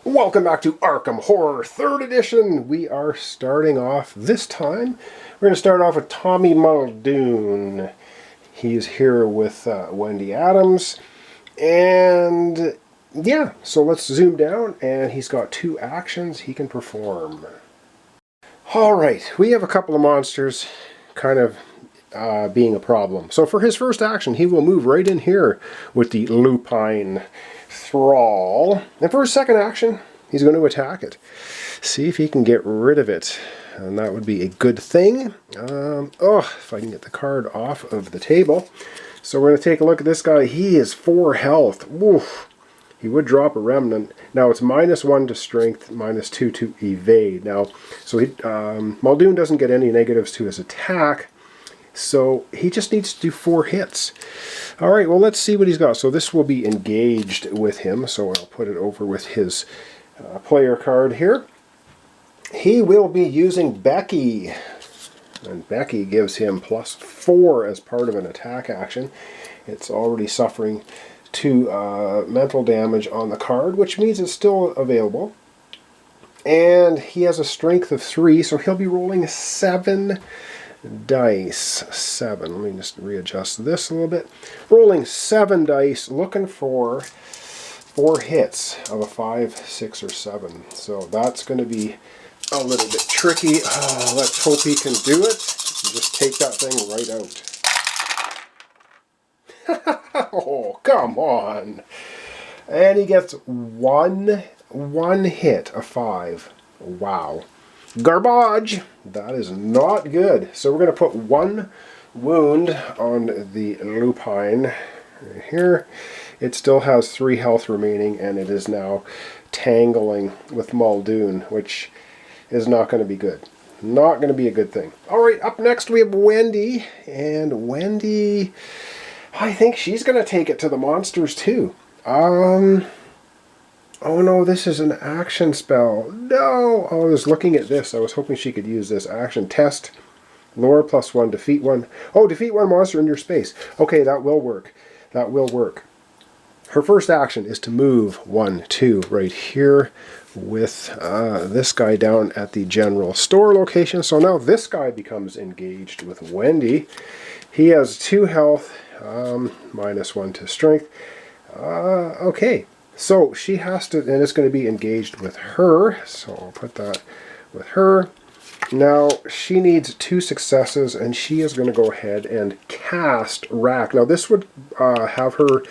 Welcome back to Arkham Horror 3rd Edition. We are starting off this time. We're going to start off with Tommy Muldoon. He's here with Wendy Adams. And yeah, so let's zoom down, and he's got 2 actions he can perform. Alright, we have a couple of monsters kind of being a problem. So for his first action, he will move right in here with the Lupine Thrall. And for his second action, he's going to attack it. See if he can get rid of it. And that would be a good thing. If I can get the card off of the table. So we're going to take a look at this guy. He is 4 health. Woof. He would drop a remnant. Now it's -1 to strength, -2 to evade. Now, so Muldoon doesn't get any negatives to his attack. So he just needs to do 4 hits. Alright, well let's see what he's got. So this will be engaged with him. So I'll put it over with his player card here. He will be using Becky. And Becky gives him +4 as part of an attack action. It's already suffering 2 mental damage on the card, which means it's still available. And he has a strength of 3, so he'll be rolling 7 dice. 7. Let me just readjust this a little bit. Rolling 7 dice, looking for 4 hits of a 5, 6, or 7. So that's going to be a little bit tricky. Let's hope he can do it. Just take that thing right out. Oh, come on. And he gets one hit, a 5. Wow. Garbage! That is not good. So we're going to put 1 wound on the Lupine right here. It still has 3 health remaining, and it is now tangling with Muldoon, which is not going to be good. Not going to be a good thing. Alright, up next we have Wendy. And Wendy, I think she's going to take it to the monsters too. Oh no, this is an action spell. No! I was looking at this. I was hoping she could use this action. Test. Lure +1. Defeat 1. Oh, defeat 1 monster in your space. Okay, that will work. That will work. Her first action is to move 1, 2 right here with this guy down at the general store location. So now this guy becomes engaged with Wendy. He has 2 health, -1 to strength. Okay. So she has to, and it's going to be engaged with her. So I'll put that with her. Now she needs 2 successes, and she is going to go ahead and cast Rack. Now this would have her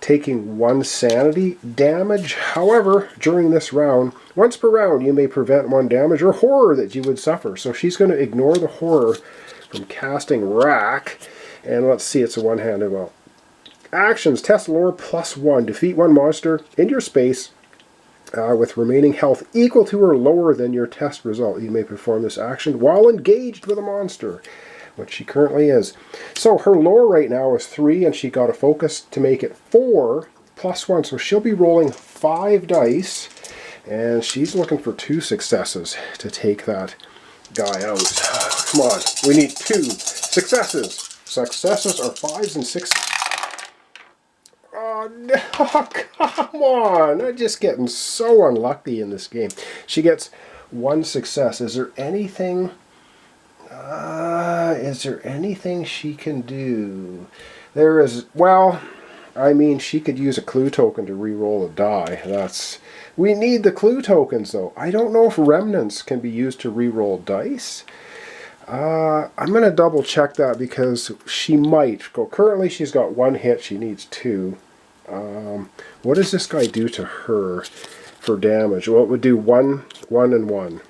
taking 1 sanity damage. However, during this round, once per round, you may prevent 1 damage or horror that you would suffer. So she's going to ignore the horror from casting Rack. And let's see, it's a one-handed well. Actions. Test lore +1. Defeat 1 monster in your space with remaining health equal to or lower than your test result. You may perform this action while engaged with a monster, which she currently is. So her lore right now is 3, and she got a focus to make it 4 +1. So she'll be rolling 5 dice, and she's looking for 2 successes to take that guy out. Come on. We need 2 successes. Successes are 5s and 6s. Oh, no, come on. I'm just getting so unlucky in this game. She gets 1 success. Is there anything she can do? There is, well, I mean, she could use a clue token to re-roll a die. We need the clue tokens, though. I don't know if remnants can be used to re-roll dice. I'm going to double check that because she might go. Currently, she's got 1 hit. She needs 2. What does this guy do to her for damage? Well, it would do 1, 1, and 1.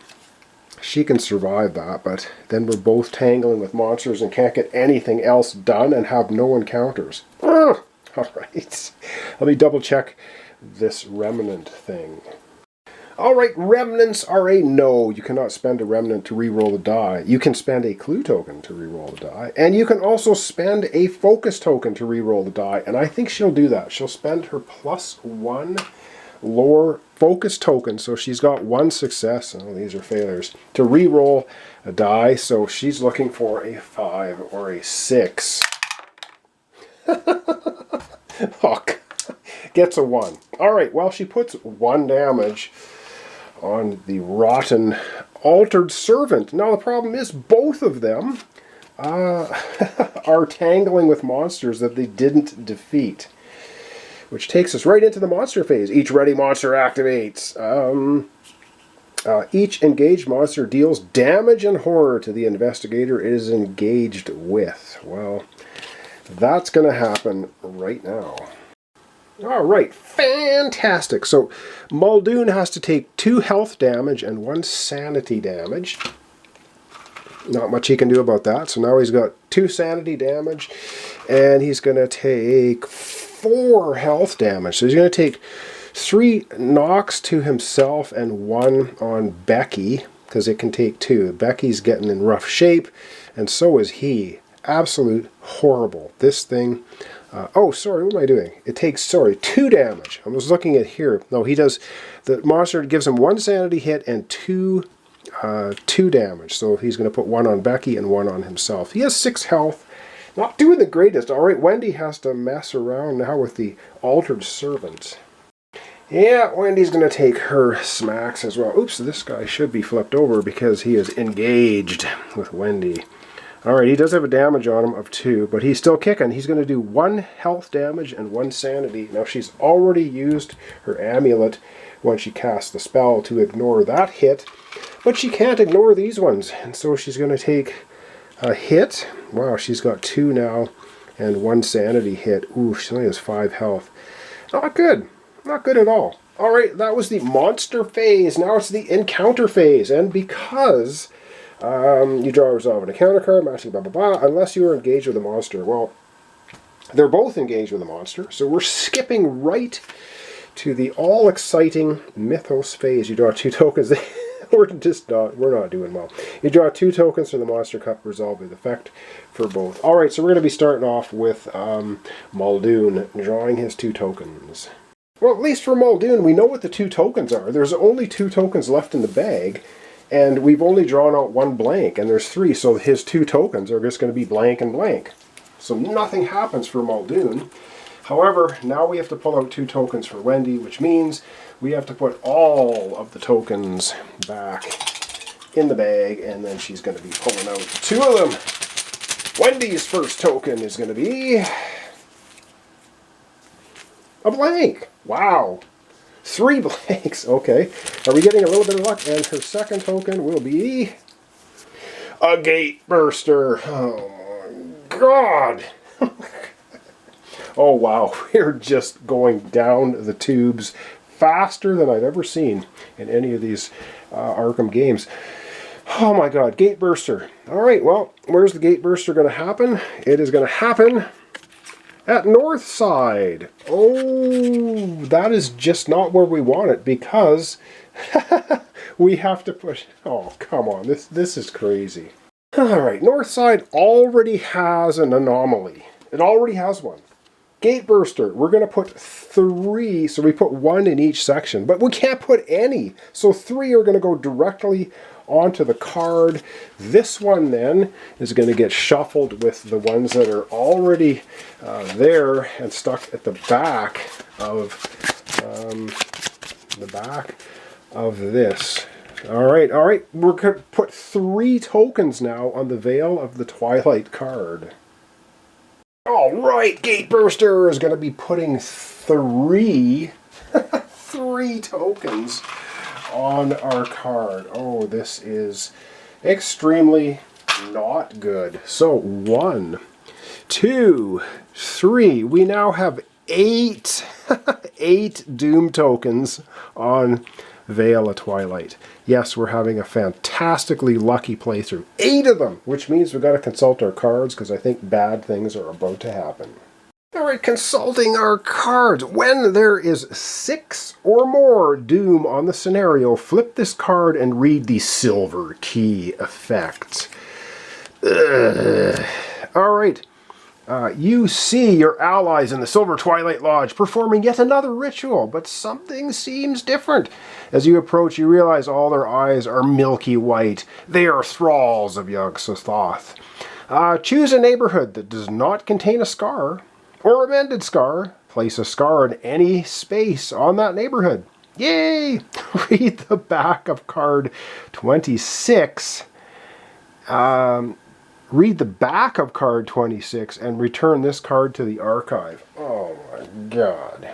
She can survive that, but then we're both tangling with monsters and can't get anything else done and have no encounters. Alright, let me double check this remnant thing. Alright, remnants are a no. You cannot spend a remnant to re-roll the die. You can spend a clue token to re-roll the die. And you can also spend a focus token to re-roll the die. And I think she'll do that. She'll spend her +1 lore focus token. So she's got 1 success. Oh, these are failures. To re-roll a die. So she's looking for a 5 or a 6. Oh, Gets a 1. Alright, well, she puts 1 damage on the rotten altered servant. Now, the problem is both of them are tangling with monsters that they didn't defeat. Which takes us right into the monster phase. Each ready monster activates. Each engaged monster deals damage and horror to the investigator it is engaged with. Well, that's going to happen right now. Alright, fantastic. So, Muldoon has to take 2 health damage and 1 sanity damage. Not much he can do about that. So now he's got 2 sanity damage, and he's going to take 4 health damage. So he's going to take 3 knocks to himself and 1 on Becky, because it can take 2. Becky's getting in rough shape, and so is he. Absolute horrible. This thing... oh, sorry, what am I doing? It takes, 2 damage. I was looking at here. No, he does... The monster gives him 1 sanity hit and 2 damage. So he's going to put 1 on Becky and 1 on himself. He has 6 health. Not doing the greatest. Alright, Wendy has to mess around now with the altered servant. Yeah, Wendy's going to take her smacks as well. Oops, this guy should be flipped over because he is engaged with Wendy. Alright, he does have a damage on him of 2, but he's still kicking. He's going to do 1 health damage and 1 sanity. Now, she's already used her amulet when she casts the spell to ignore that hit, but she can't ignore these ones, and so she's going to take a hit. Wow, she's got 2 now and 1 sanity hit. Ooh, she only has 5 health. Not good. Not good at all. Alright, that was the monster phase. Now it's the encounter phase, and because... you draw a resolve an encounter card, matching blah blah blah, unless you are engaged with a monster. Well, they're both engaged with a monster, so we're skipping right to the all-exciting Mythos phase. You draw 2 tokens. we're not doing well. You draw 2 tokens from the monster cup, resolve with effect for both. Alright, so we're going to be starting off with Muldoon drawing his 2 tokens. Well, at least for Muldoon, we know what the 2 tokens are. There's only 2 tokens left in the bag. And we've only drawn out 1 blank, and there's 3, so his 2 tokens are just going to be blank and blank. So nothing happens for Muldoon. However, now we have to pull out 2 tokens for Wendy, which means we have to put all of the tokens back in the bag, and then she's going to be pulling out 2 of them. Wendy's first token is going to be a blank. Wow. 3 blanks. Okay. Are we getting a little bit of luck? And her second token will be a gate burster. Oh my god. Oh wow. We're just going down the tubes faster than I've ever seen in any of these Arkham games. Oh my god. Gate burster. Alright, well, where's the gate burster going to happen? It is going to happen at Northside. Oh, that is just not where we want it, because we have to push... Oh, come on. This is crazy. Alright, Northside already has an anomaly. It already has one. Gate burster. We're going to put 3, so we put 1 in each section, but we can't put any. So 3 are going to go directly onto the card. This one then is going to get shuffled with the ones that are already there and stuck at the back of this. Alright, we're going to put 3 tokens now on the Veil of the Twilight card. Alright, Gate Burster is going to be putting 3 tokens on our card. Oh, this is extremely not good. So 1, 2, 3. We now have 8 Doom tokens on Veil of Twilight. Yes, we're having a fantastically lucky playthrough. 8 of them, which means we've got to consult our cards because I think bad things are about to happen. Alright, consulting our cards. When there is 6 or more Doom on the scenario, flip this card and read the Silver Key effect. Alright. You see your allies in the Silver Twilight Lodge performing yet another ritual, but something seems different. As you approach, you realize all their eyes are milky white. They are thralls of Yog-Sothoth. Choose a neighborhood that does not contain a scar, or a mended scar, place a scar in any space on that neighborhood. Yay! Read the back of card 26. Read the back of card 26 and return this card to the archive. Oh my god.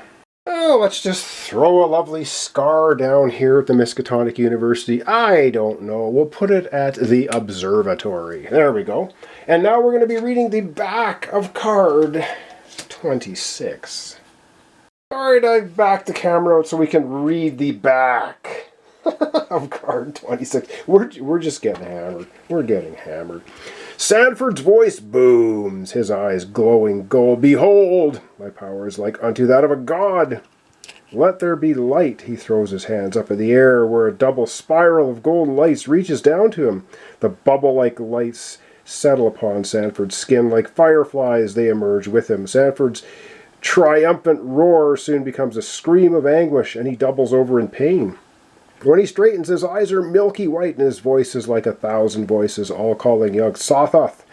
Oh, let's just throw a lovely scar down here at the Miskatonic University. I don't know. We'll put it at the observatory. There we go. And now we're going to be reading the back of card 26. Alright, I've backed the camera out so we can read the back of card 26. We're just getting hammered. We're getting hammered. Sanford's voice booms, his eyes glowing gold. Behold, my power is like unto that of a god. Let there be light. He throws his hands up in the air where a double spiral of golden lights reaches down to him. The bubble-like lights settle upon Sanford's skin like fireflies. They emerge with him. Sanford's triumphant roar soon becomes a scream of anguish, and he doubles over in pain. When he straightens, his eyes are milky white, and his voice is like 1,000 voices, all calling Yog-Sothoth.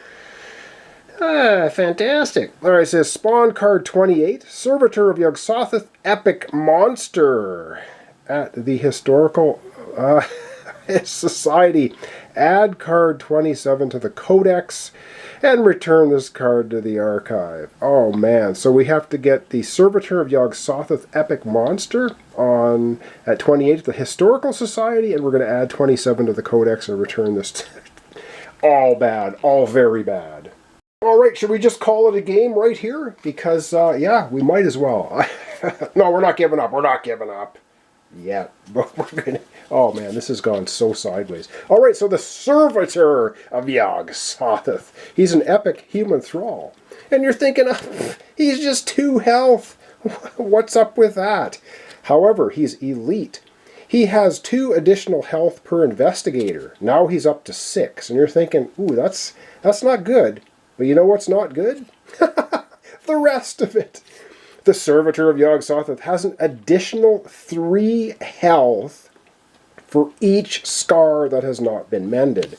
Ah, fantastic. Alright, it says, Spawn card 28, Servitor of Yog-Sothoth, Epic Monster. At the Historical Society, add card 27 to the Codex, and return this card to the archive. Oh man, so we have to get the Servitor of Yog-Sothoth Epic Monster on at 28 to the Historical Society, and we're going to add 27 to the Codex and return this. All bad, all very bad. Alright, should we just call it a game right here? Because, yeah, we might as well. No, we're not giving up, we're not giving up. Yeah, but we're gonna... Oh man, this has gone so sideways. Alright, so the Servitor of Yog-Sothoth. He's an epic human thrall. And you're thinking, oh, he's just 2 health. What's up with that? However, he's elite. He has 2 additional health per investigator. Now he's up to 6. And you're thinking, ooh, that's not good. But you know what's not good? The rest of it. The Servitor of Yog-Sothoth has an additional 3 health for each scar that has not been mended.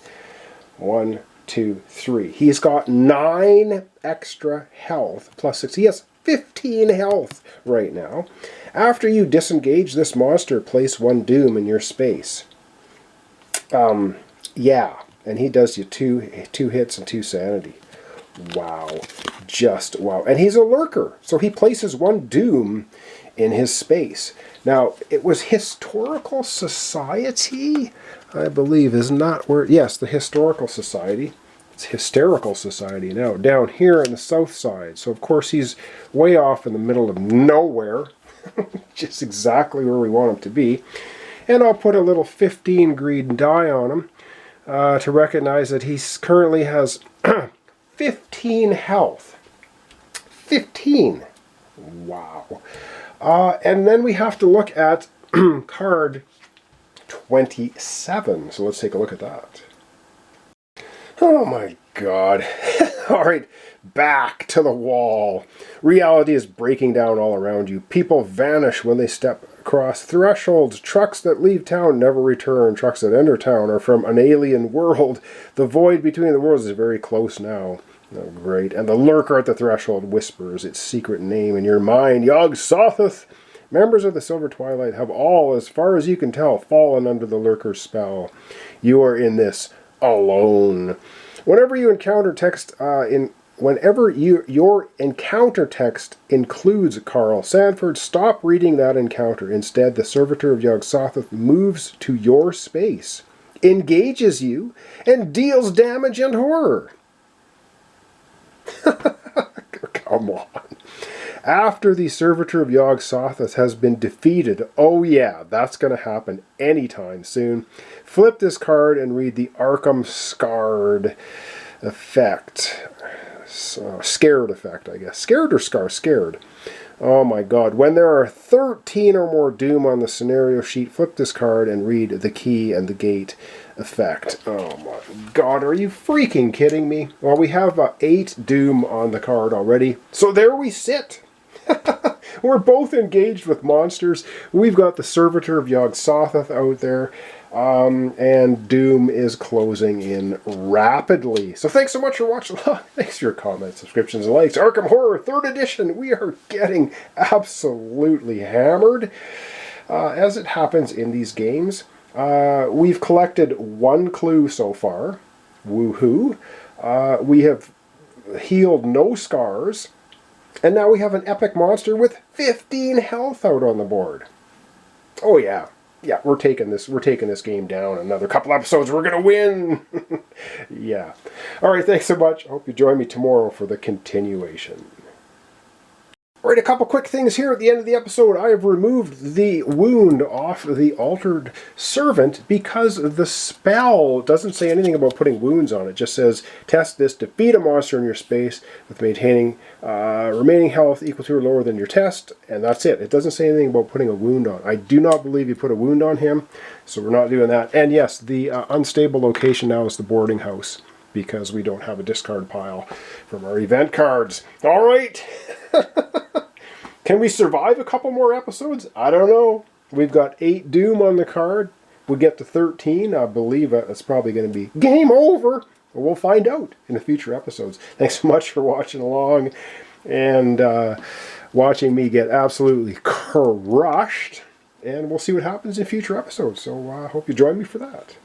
1, 2, 3. He's got 9 extra health plus 6. He has 15 health right now. After you disengage this monster, place 1 doom in your space. Yeah, and he does you 2 hits and 2 sanity. Wow. Just wow. And he's a lurker, so he places 1 doom in his space. Now, it was Historical Society, I believe, is not where... Yes, the Historical Society. It's Hysterical Society now, down here on the south side. So, of course, he's way off in the middle of nowhere, just exactly where we want him to be. And I'll put a little 15 green die on him to recognize that he currently has 15 health. 15! Wow. And then we have to look at card 27. So let's take a look at that. Oh my god. Alright, back to the wall. Reality is breaking down all around you. People vanish when they step across thresholds. Trucks that leave town never return. Trucks that enter town are from an alien world. The void between the worlds is very close now. Oh, great. And the lurker at the threshold whispers its secret name in your mind. Yog-Sothoth! Members of the Silver Twilight have all, as far as you can tell, fallen under the lurker's spell. You are in this alone. Whenever you encounter text your encounter text includes Carl Sanford, stop reading that encounter. Instead, the Servitor of Yog-Sothoth moves to your space, engages you, and deals damage and horror. Come on. After the Servitor of Yog-Sothoth has been defeated, oh yeah, that's going to happen anytime soon, flip this card and read the Arkham Scarred effect. Scared effect, I guess. Scared or scar? Scared. Oh my god. When there are 13 or more doom on the scenario sheet, flip this card and read the key and the gate effect. Oh my god, are you freaking kidding me? Well, we have 8 doom on the card already. So there we sit. We're both engaged with monsters. We've got the Servitor of Yog-Sothoth out there. And Doom is closing in rapidly. So thanks so much for watching. Thanks for your comments, subscriptions, and likes. Arkham Horror 3rd Edition. We are getting absolutely hammered. As it happens in these games, we've collected 1 clue so far. Woohoo. We have healed no scars. And now we have an epic monster with 15 health out on the board. Oh yeah. Yeah, we're taking this game down. Another couple episodes, we're gonna win. Yeah. All right, thanks so much. I hope you join me tomorrow for the continuation. All right, a couple quick things here at the end of the episode. I have removed the wound off the altered servant because the spell doesn't say anything about putting wounds on it. It just says, test this, defeat a monster in your space with maintaining remaining health equal to or lower than your test, and that's it. It doesn't say anything about putting a wound on. I do not believe you put a wound on him, so we're not doing that. And yes, the unstable location now is the boarding house, because we don't have a discard pile from our event cards. All right. Can we survive a couple more episodes? I don't know. We've got 8 Doom on the card. We get to 13. I believe it's probably going to be game over. We'll find out in the future episodes. Thanks so much for watching along and watching me get absolutely crushed. And we'll see what happens in future episodes. So I hope you join me for that.